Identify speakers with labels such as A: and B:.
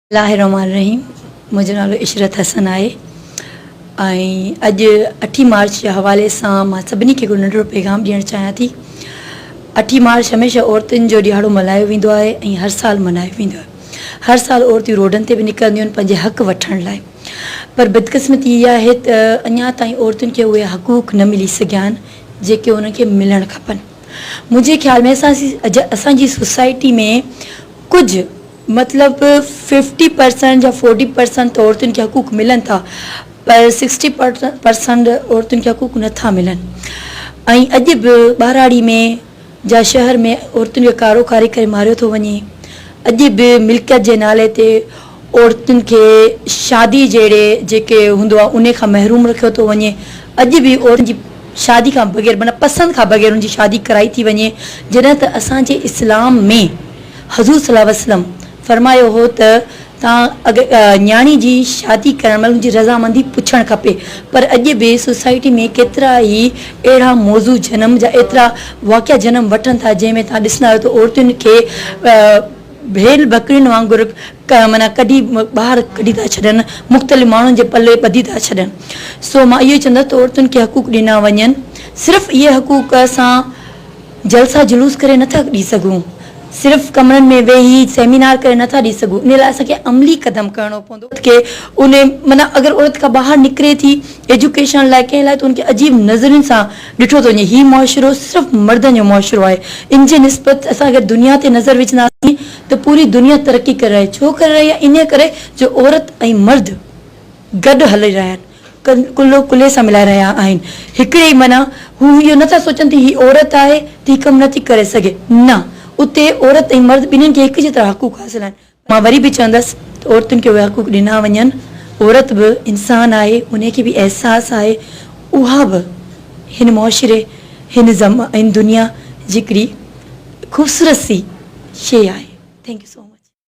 A: बिस्मिल्लाहिर्रहमानिर्रहीम। मुंहिंजो नालो इशरत हसन आहे ऐं अॼु 8 मार्च जे हवाले सां मां सभिनी खे हिकिड़ो नंढिड़ो पैगाम ॾियणु चाहियां थी। 8 मार्च हमेशह औरतुनि जो ॾिहाड़ो मल्हायो वेंदो आहे ऐं हर साल मल्हायो वेंदो आहे। हर साल औरतूं रोडनि ते बि निकिरंदियूं आहिनि पंहिंजे हक़ वठण लाइ, पर बदकिस्मती इहा आहे त अञा ताईं औरतुनि खे उहे हक़ूक़ न मिली सघिया आहिनि जेके उन्हनि खे मिलणु खपनि। मुंहिंजे ख्याल में असांजी सोसाइटी में कुझु मतिलबु 50% या 40% औरतुनि खे हक़ूक़ मिलनि था, पर 60% औरतुनि खे हक़ूक़ नथा मिलनि। ऐं अॼु बि ॿाराड़ी में या शहर में औरतुनि खे कारो खारे करे मारियो थो वञे। अॼु बि मिल्कियत जे नाले ते औरतुनि खे शादी जहिड़े जेके हूंदो आहे उन खां महरूम रखियो थो वञे। अॼु बि औरतुनि जी शादी खां बग़ैर माना पसंदि खां बग़ैर उनजी शादी कराई थी वञे, जॾहिं त असांजे इस्लाम में हज़ूर सल्लल्लाहु अलैहि वसल्लम फरमायो हो त तव्हां अगरि न्याणी जी शादी करण महिल उनजी रज़ामंदी पुछणु खपे। पर अॼु बि सोसाइटी में केतिरा ई अहिड़ा मौज़ू जनम जा एतिरा वाक़िया जनम वठनि था जंहिंमें तव्हां ॾिसंदा आहियो त औरतुनि खे भेल बकरियुनि वांगुरु माना कढी ॿाहिरि कढी था छॾनि, मुख़्तलिफ़ माण्हुनि जे पले ॿधी था छॾनि। सो मां इहो चवंदसि त औरतुनि खे हक़ूक़ ॾिना वञनि। सिर्फ़ु इहे हक़ूक़ असां जलसा जुलूस करे नथा ॾेई सघूं, सिर्फ़ु कमरनि में वेही सेमिनार करे नथा ॾेई सघूं। इन लाइ असांखे अमली क़दम करणो पवंदो कि उन माना अगरि औरत खां ॿाहिरि निकिरे थी एजुकेशन लाइ कंहिं लाइ त उनखे अजीब नज़रुनि सां ॾिठो थो वञे। हीउ मुआशिरो सिर्फ़ु मर्दनि जो मुआशिरो आहे। इन जे निस्बत असां अगरि दुनिया ते नज़र विझंदासीं त पूरी दुनिया तरक़ी करे रही। छो करे रही आहे? इन करे जो औरत ऐं मर्द गॾु हली रहिया आहिनि, कुल्हे सां मिलाए रहिया आहिनि। हिकिड़े ई माना हू इहो नथा सोचनि त हीअ औरत आहे त हीअ कमु नथी करे सघे, न, उते औरत ऐं मर्द ॿिन्हिनि खे हिकु जेतिरा हक़ूक़ हासिल आहिनि। मां वरी बि चवंदसि त औरतुनि खे उहे हक़ूक़ ॾिना वञनि। औरत बि इंसान आहे, उनखे बि अहसासु आहे, उहा बि हिन मुआशिरे हिन दुनिया जी हिकिड़ी ख़ूबसूरत सी शइ आहे। Thank you so much.